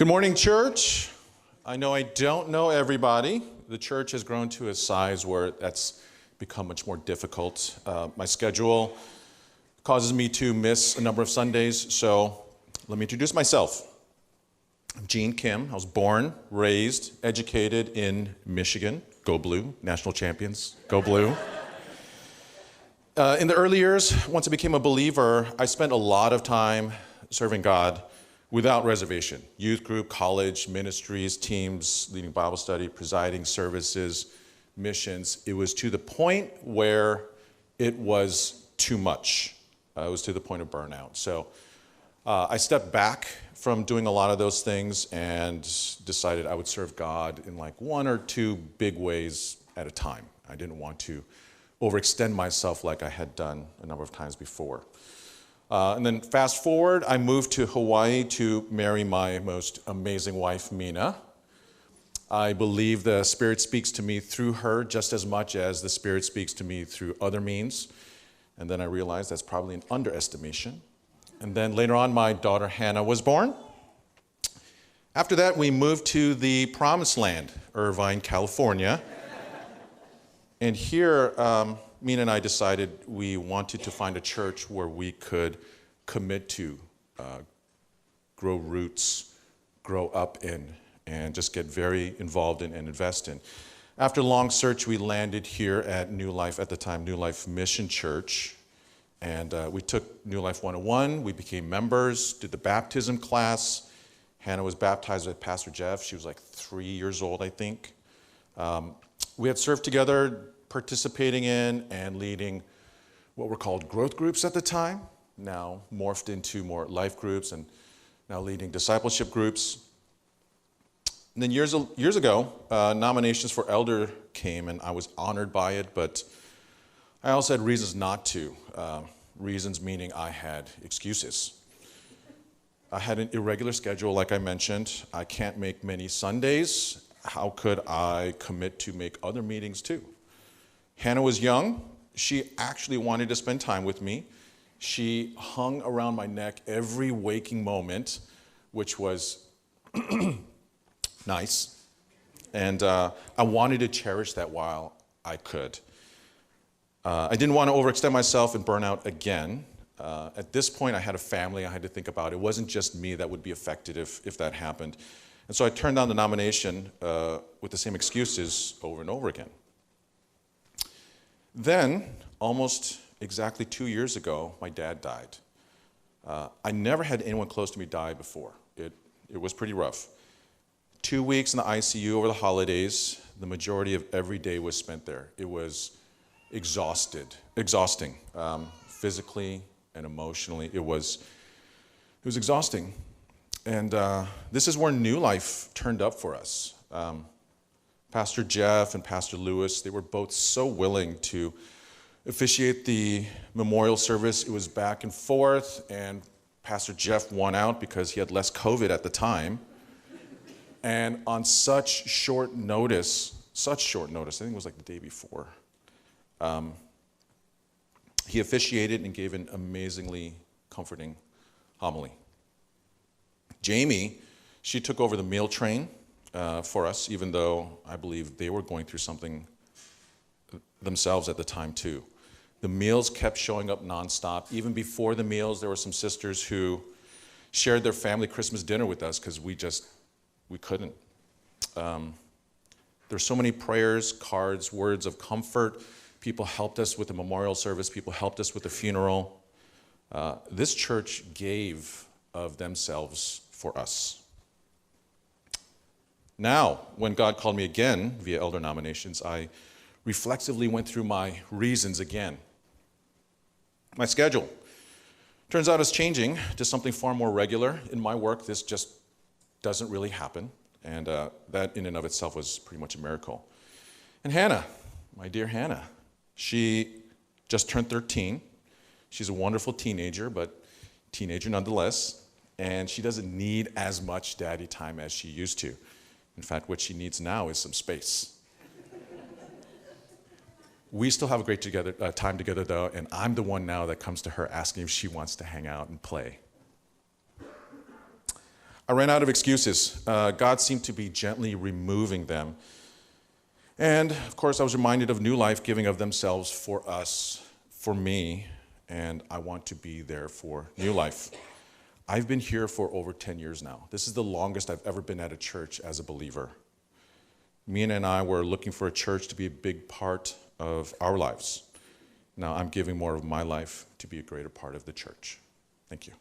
Good morning, church. I know I don't know everybody. The church has grown to a size where that's become much more difficult. My schedule causes me to miss a number of Sundays, so let me introduce myself. I'm Gene Kim. I was born, raised, educated in Michigan. Go Blue, national champions. Go Blue. In the early years, once I became a believer, I spent a lot of time serving God without reservation. Youth group, college, ministries, teams, leading Bible study, presiding services, missions. It was to the point where it was too much. It was to the point of burnout. So I stepped back from doing a lot of those things and decided I would serve God in like one or two big ways at a time. I didn't want to overextend myself like I had done a number of times before. And then fast forward, I moved to Hawaii to marry my most amazing wife, Mina. I believe the Spirit speaks to me through her just as much as the Spirit speaks to me through other means. And then I realized that's probably an underestimation. And then later on, my daughter Hannah was born. After that, we moved to the Promised Land, Irvine, California. And here, Mina and I decided we wanted to find a church where we could commit to, grow roots, grow up in, and just get very involved in and invest in. After a long search, we landed here at New Life, at the time, New Life Mission Church. And we took New Life 101, we became members, did the baptism class. Hannah was baptized by Pastor Jeff. She was like 3 years old, I think. We had served together, participating in and leading what were called growth groups at the time, now morphed into more life groups, and now leading discipleship groups. And then years ago, nominations for elder came, and I was honored by it, but I also had reasons not to. Reasons meaning I had excuses. I had an irregular schedule, like I mentioned. I can't make many Sundays. How could I commit to make other meetings too? Hannah was young. She actually wanted to spend time with me. She hung around my neck every waking moment, which was nice. And I wanted to cherish that while I could. I didn't want to overextend myself and burn out again. At this point, I had a family I had to think about. It wasn't just me that would be affected if that happened. And so I turned down the nomination with the same excuses over and over again. Then, almost exactly 2 years ago, my dad died. I never had anyone close to me die before. It was pretty rough. 2 weeks in the ICU over the holidays. The majority of every day was spent there. It was exhausting, physically and emotionally. It was exhausting. And this is where New Life turned up for us. Pastor Jeff and Pastor Lewis, they were both so willing to officiate the memorial service. It was back and forth, and Pastor Jeff won out because he had less COVID at the time. And on such short notice, I think it was like the day before, he officiated and gave an amazingly comforting homily. Jamie, she took over the meal train for us, even though I believe they were going through something themselves at the time too. The meals kept showing up nonstop. Even before the meals, there were some sisters who shared their family Christmas dinner with us because we couldn't. There's so many prayers, cards, words of comfort. People helped us with the memorial service. People helped us with the funeral. This church gave of themselves for us. Now, when God called me again via elder nominations, I reflexively went through my reasons again. My schedule. Turns out it's changing to something far more regular. In my work, this just doesn't really happen. And that in and of itself was pretty much a miracle. And Hannah, my dear Hannah, she just turned 13. She's a wonderful teenager, but teenager nonetheless. And she doesn't need as much daddy time as she used to. In fact, what she needs now is some space. We still have a great time together, though, and I'm the one now that comes to her asking if she wants to hang out and play. I ran out of excuses. God seemed to be gently removing them. And of course, I was reminded of New Life giving of themselves for us, for me, and I want to be there for New Life. I've been here for over 10 years now. This is the longest I've ever been at a church as a believer. Mina and I were looking for a church to be a big part of our lives. Now I'm giving more of my life to be a greater part of the church. Thank you.